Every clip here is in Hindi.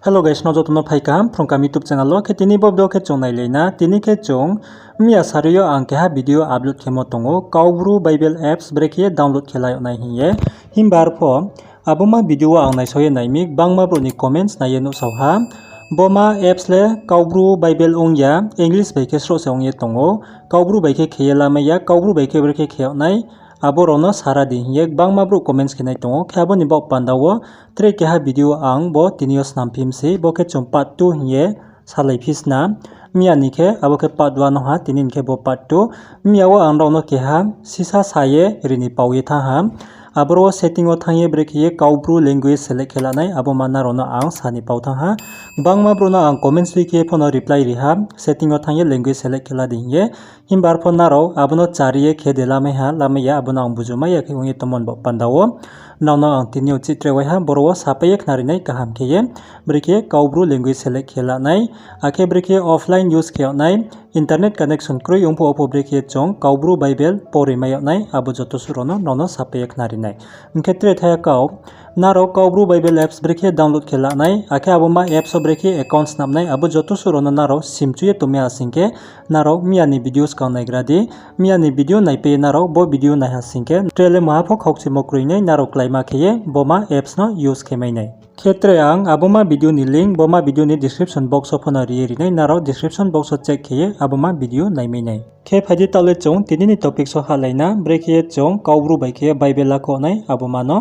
Hello guys, no jotono phaikam from kam YouTube channel lo ketini bob do ke chong nai leina tini ke chong mia sario ang ke ha video upload khemo tongo kaubru bible apps breke download khelai nai hiye himbar pho abuma video ang nai soye nai mik bangma bro ni comments nai no sauha boma apps le kaubru bible ongya english bai ke sro se ongye tongo kaubru bai ke khela maya kaubru bai ke breke kheu nai aborono sara di yek bangma bro comments kenai tongo khabo ni bok pandawo tre ke ha video ang bo tinios nampim se bo ke chom part 2 ye salai pisna mia ni ke abo ke part 1 no ha tinin ke bo part 2 mia wo ang no ke ha sisa saye rini pawi tha ha abro setting o thangye break ye kaubru language select khelanai abo mana rono ang sani pau tha ha bangma bro na ang comments li ke phono reply ri ha setting o thangye language select khela din ye himbar phon naro abono chariye khedela me ha lamaya abono ang bujuma ya ke ongi tomon bo pandawo nauna ang tinio chitre wai ha boro sapaye khnarinai kaham kheye breke kaubru language select khelanai ake breke offline use kheonai internet connection kroi umpo opo breke chong kaubru bible pore mayonai abo joto surono nono sapaye khnarinai mkhetre thaya kau naro kaubru bible apps breke download khelanai ake aboma apps o breke accounts namnai abo joto surono naro simchuye tumya asingke naro miani videos ka naigradi miani video naipe naro bo video nai hasingke trele mahapok hokchimo kroinai naro klaima kheye boma apps no use khemainai क्षेत्र आं आबोमा वीडियो नि लिंक बोमा वीडियो नि डिस्क्रिप्शन बॉक्स ऑफ होना रिये नै नारो डिस्क्रिप्शन बॉक्स ऑफ चेक किए आबोमा वीडियो नाइमै नै खे फाइदि ताले चों तिनि टॉपिक सो हालाइना ब्रेकिए चों काउब्रु बाइके बाइबेल को नै आबोमा न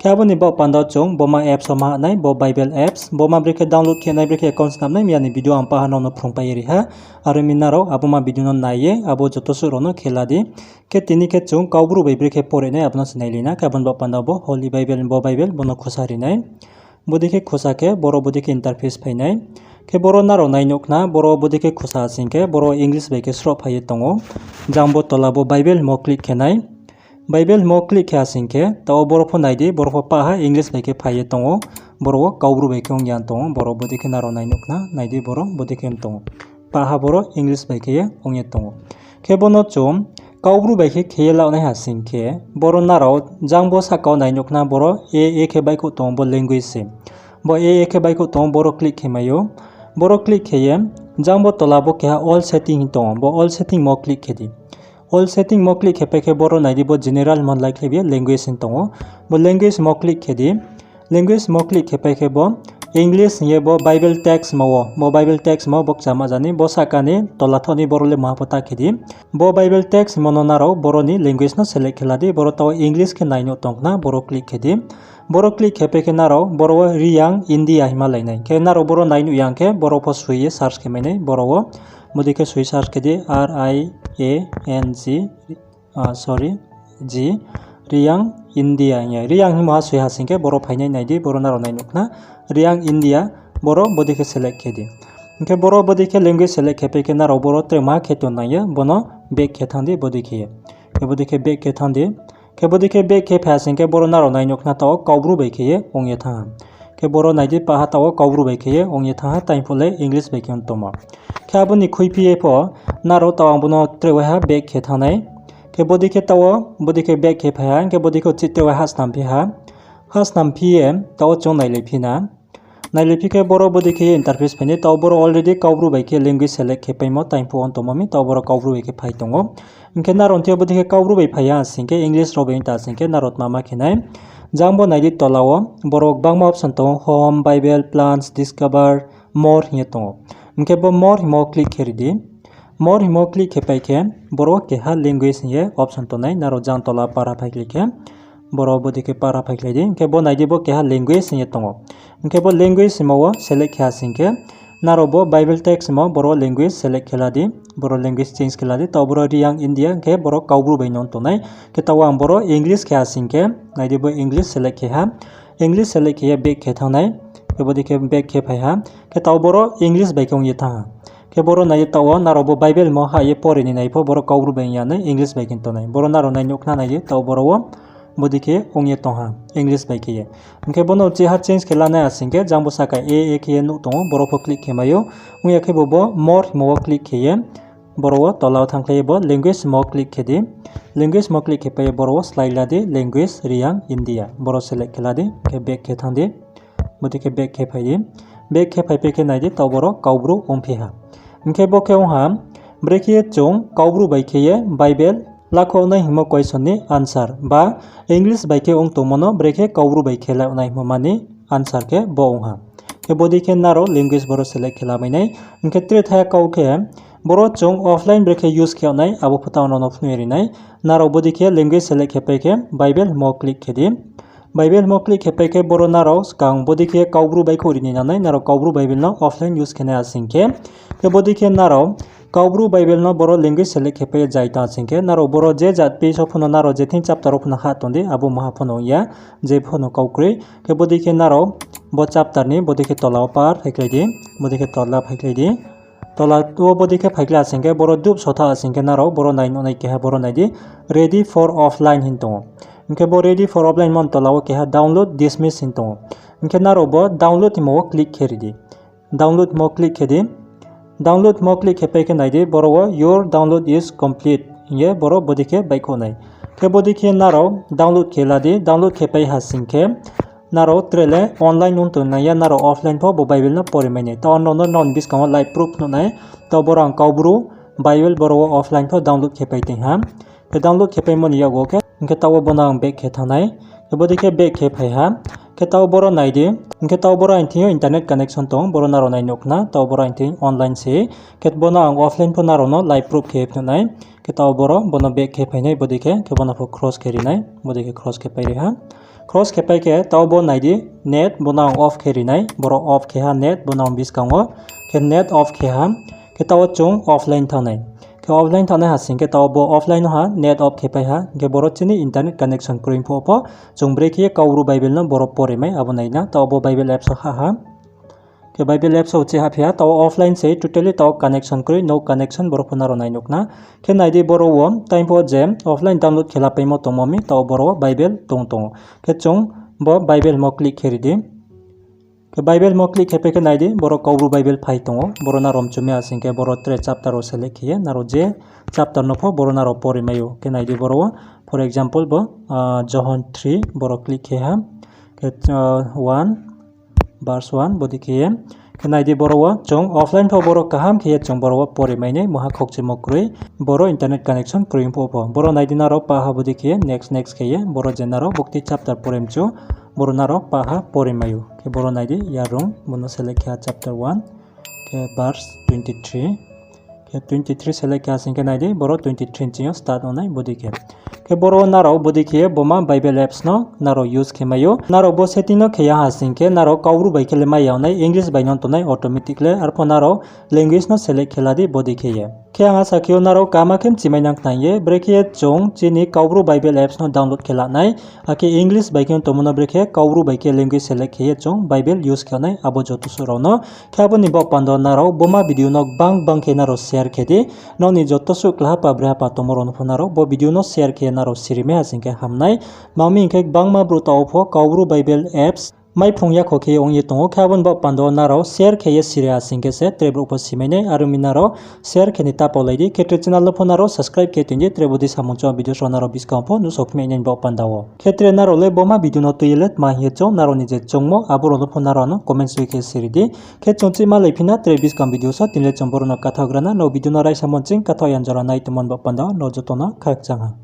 खे आबोनि बो पांदा चों बोमा एप्स मा नै बो बाइबेल एप्स बोमा ब्रेके डाउनलोड खे नै ब्रेके अकाउंट्स नाम नै मियानि वीडियो आं पाहानो न फ्रंपाय रिहा आरो मिनारो आबोमा वीडियो न नाये आबो जतो सुरोनो खेलादि के तिनि के चों काउब्रु बाइ ब्रेके परे नै आपनो सिनाइलिना काबन बो पांदा बो होली बाइबेल बोनो खुसारि नै बुदिके खुसाके बरो बुदिके इंटरफेस फैनाय के बरो नारो नाइनोखना बरो बुदिके खुसा सिंके बरो इंग्लिश बाइके स्रो फाये तंगो जांबो तलाबो बाइबेल मो क्लिक खेनाय बाइबेल मो क्लिक खे सिंके तो बरो फो नाइदि बरो फो पाहा इंग्लिश बाइके फाये तंगो बरो काउब्रु बाइके ओंग्यान तंगो बरो बुदिके नारो नाइनोखना नाइदि बरो बुदिके तंगो पाहा बरो इंग्लिश बाइके ओंगे तंगो के बोनो चोम काउब्रु बाइके खेला नै हासिंके बरो नारो जांबो साकाव नाइनोखना बरो ए के बाइको तंगो बो लैंग्वेज से बो ए के बाइको तंगो बरो क्लिक खेमायो बरो क्लिक खेये जांबो तलाबो के ऑल सेटिंग तंगो बो ऑल सेटिंग मो क्लिक खेदि ऑल सेटिंग मो क्लिक खेपे के बरो नाइदि बो जनरल मन लाइक लेबे लैंग्वेज तंगो बो लैंग्वेज मो क्लिक खेदि लैंग्वेज मो क्लिक खेपे के बो इंग्लिश ये बो बाइबल टेक्स्ट मो बाइबल टेक्स्ट मो बक जामा जानि बो साकानि तलाथनि बरोले महापता खेदि बो बाइबल टेक्स्ट मनोनारो बरोनि लैंग्वेज न सेलेक्ट खेलादि बरो ताव इंग्लिश के नाइनो तंगना बरो क्लिक खेदि बरो क्लिक खेपे के नारो बरो रियांग इंडिया हिमालयनाय के नारो बरो नाइनु यांग के बरो फो सुये सर्च खेमाइनाय बरो मुदिके सुय सर्च खेदि RIANG रियांग इंडिया रियांग हिमा सुय हासिंके बरो फाइनाय नाइदि बरो नारो नाइनुखना रियांग इंडिया बरो बदिके सेलेक्ट खेदि इनके बरो बदिके लैंग्वेज सेलेक्ट खेपे के नारो बरो त्रेमा खेतो नाय बनो बेक खेथांदि बदिके के बदिके बेक खेथांदि के बदिके बेक खे फासिंके बरो नारो नाइनुखना ताव काउब्रु बाइके ओंगे था के बरो नाइदि पाहा ताव काउब्रु बाइके ओंगे था टाइम फले इंग्लिश बाइके तमा के आबुनि खुइपिए फ नारो ताव बनो त्रेवा बेक खेथानाय के बदिके ताव बदिके बेक खे फाया के बदिके चित्तेवा हास नामपिए ताव चों नाइलेफिना नाइलेफिके बरो बदिके इंटरफेस फैने ताव बरो ऑलरेडी काउब्रु बाइके लैंग्वेज सेलेक्ट खेपैमो टाइम फो तमामि ताव बरो काउब्रु बाइके फाइ तंगो इनके नारोन्थिया बदिके काउब्रु बाइ फाया सिंके इंग्लिश रो बेंटा सिंके नारोत मामा खेनाय जांबो नाइदि तलाव बरो बांगमा ऑप्शन तंगो home bible plans discover more हिए तंगो इनके बो मोर हिमो क्लिक खेरिदि मोर हिमो क्लिक खेपाइके बरो केहा लैंग्वेज हिए ऑप्शन तो नाइ नारो जां तला पारा फाइक्लिके बरो बदिके पारा फाइक्लाइदि इनके बो नाइदि बो केहा लैंग्वेज हिए तंगो इनके बो लैंग्वेज हिमो सेलेक्ट खे सिंके नारो बो बाइबल टेक्स्ट मो बरो लैंग्वेज सेलेक्ट खेलादि बरो लैंग्वेज चेंज खेलादि ताव बरो रियांग इंडिया के बरो काउब्रु बाइनोन तनाय के ताव आं बरो इंग्लिश खे सिंके नाइदि बो इंग्लिश सेलेक्ट खेहा इंग्लिश सेलेक्ट खे बेक खे थानाय के बदिके बेक खे फाया के ताव बरो इंग्लिश बाइके ओंगे था के बरो नाइ ताव नारो बो बाइबेल मो हाये परेनि नाइफो बरो काउब्रु बाइयानै इंग्लिश बाइके तनाय बरो नारो नाइनोखना नाइ ताव बरो बदिके ओंगे तहा इंग्लिश बाइके इनके बनो जेहा चेंज खेलानाय आसिंके जांबो साका ए के नु तंगो बरो फो क्लिक खेमायो उया के बो मोर मो क्लिक खेये बरो तलाव थांख्लाय बो लैंग्वेज मो क्लिक खेदि लैंग्वेज मो क्लिक खेपाय बरो स्लाइलादि लैंग्वेज रियांग इंडिया बरो सेलेक्ट खेलादि के बेक खेथांदि बदिके बेक खेफायदि bek ke phaipe ke naidi taboro kaubru ongphiha hingke bo ke ongha brekhiye chung kaubru bai kheye Bible lakho nai himo question ni answer ba English bai ke ong tomono brekhe kaubru bai khela nai himo mani answer ke bo ongha ke bodi ke naro language boro select khela mainai hingke tre thaya kau ke boro chung offline brekhe use khyonai abo phataw no phnueri nai naro bodi ke language select khepai ke Bible mo click khedi Bible mo click khepai ke boro naro kang bodi ke kaubru bai khori ni nanai naro kaubru Bible no offline use khena asingke ke bodi ke naro kaubru Bible no boro language select khepai jai ta asingke naro boro je jat page ophono naro je thin chapter ophono ha tondi abo maha phono ya je phono kaukri ke bodi ke naro bo chapter ni bodi ke tola par phaikrai di bodi ke tola phaikrai di tola to bodi ke phaikla asingke boro dup sotha asingke naro boro nai no nai ke ha boro nai di ready for offline hintongo इनके बो ready for offline मन तलाव के हा download dismiss हिंतो इनके नारो बो download मो क्लिक खेरी दी download मो क्लिक खेदी download मो क्लिक खेपे के नाइदी बरो वो your download is complete ये बरो बदी के बाइको नाइ के बदी के नारो download खेला दी download खेपे हा सिंके नारो ट्रेले online उन तो नाया नारो offline पो बो बाइबल ना पढ़े मैंने तो ऑन नॉन बिस का लाइव प्रूफ नो नाइ तो बरो अंग काउब्रू बाइबल बरो वो offline पो download खेपे ती हम के download खेपे मन या गो के इनके ताव बना बेक खे थानाय के बदी के बेक खे फायहा के ताव बरो नाइदि इनके ताव बरो आइथियो इंटरनेट कनेक्शन तो बरो नारो नाइ नोकना ताव बरो आइथि ऑनलाइन से के बना ऑफलाइन फो नारो न लाइव प्रूफ खे फनाय के ताव बरो बना बेक खे फायनाय बदी के बना फो क्रॉस खेरिनाय बदी के क्रॉस खे पाइ रेहा क्रॉस खे पाइ के ताव बो नाइदि नेट बना ऑफ खेरिनाय बरो ऑफ खेहा नेट बना बिसकांगो के नेट ऑफ खेहा के ताव chung ऑफलाइन थानाय के ऑफलाइन थाने हासिंग के ताव बो ऑफलाइन हा नेट ऑफ खेपाय हा के बरो चिनी इंटरनेट कनेक्शन क्रिम फोपो जों ब्रेकिए काउरु बाइबल न बरो परे मै अब नाइना ताव बो बाइबल एप्स हा के बाइबल एप्स होचे हा फिया ताव ऑफलाइन से टोटली ताव कनेक्शन क्रि नो कनेक्शन बरो फनारो नाइ नोकना के नाइदि बरो वो टाइम फो जे ऑफलाइन डाउनलोड खेला पैमो तमोमी ताव बरो बाइबल तों तों के जों बो बाइबल मो क्लिक खेरिदि के बाइबल मो क्लिक खेपे के नाइदि बरो काउरु बाइबल फाइ तों बरो नारोम चुमे आसिं के बरो त्रे चैप्टर ओ सेलेक्ट किए नारो जे चैप्टर नो फो बरो नारो परे मायो के नाइदि बरो फॉर एग्जांपल बो जॉन 3 बरो क्लिक किए हा के 1 वर्स 1 बदि किए के नाइदि बरो जों ऑफलाइन फो बरो काहाम किए जों बरो परे माइने महा खोकचे मक्रुइ बरो इंटरनेट कनेक्शन क्रिम फो बरो नाइदि नारो पाहा बदि किए नेक्स्ट किए बरो जे नारो बुक्ति चैप्टर परेमचो बरो नारो पाहा परे मायो के बरो नाइदि यारों बनो सेलेक्ट किया चैप्टर 1 के वर्स 23 के 23 सेलेक्ट किया सिंके नाइदि बरो 23 इंचियो स्टार्ट होनाय बदि के बरो नारो बदि के बोमा बाइबल एप्स नो नारो यूज खेमायो नारो बो सेटिंग नो खेया हासिंके नारो काउरु बाइकेले मायावनाय इंग्लिश बाइनन तनाय ऑटोमेटिकली आरो नारो लैंग्वेज नो सेलेक्ट खेलादि बदि खेये के आंगा साखियो नारो कामाखेम चिमाइनांक नाये ब्रेखे जों चिनि काउरु बाइबल एप्स नो डाउनलोड खेलानाय आके इंग्लिश बाइकेन तमनो ब्रेखे काउरु बाइके लैंग्वेज सेलेक्ट खेये जों बाइबल यूज खेनाय आबो जतो सुरावनो खाबो निबो पांदो नारो बोमा वीडियो नो बां खे नारो शेयर खेदि ननि जतो सुक्ला पाब्रा पातमरो नो नारो बो वीडियो नो शेयर खे नारो सिरिमे हासिंके हामनाय मामी इंके बांमा ब्रुतावफो काउरु बाइबल एप्स माइ फुंया खोखे ओंये तंगो खाबन बो पांदो नारो शेयर खेये सिरिया सिंके से ट्रेब्रो पो सिमाइने आरो मिनारो शेयर खेनि तापलाइदि खेत्रे चैनल फो नारो सब्सक्राइब केतिनदि ट्रेबोदि सामोंचो वीडियो सो नारो बिस्कांफो नु सखमेनेन बो पांदावो खेत्रे नारो ले बोमा वीडियो नो तुइलेट मा हेचो नारो निजे चोंगमो आबोरो नो फो नारो नो कमेन्ट सुइके सिरिदि खेचोंचि मा लाइफिना ट्रे बिस्कां वीडियो स तिनले चंबोरो नो काथाग्राना नो वीडियो नो राय सामोंचिं काथायान जरा नाइतमन बो पांदाव नो जतोना खाकचांगा।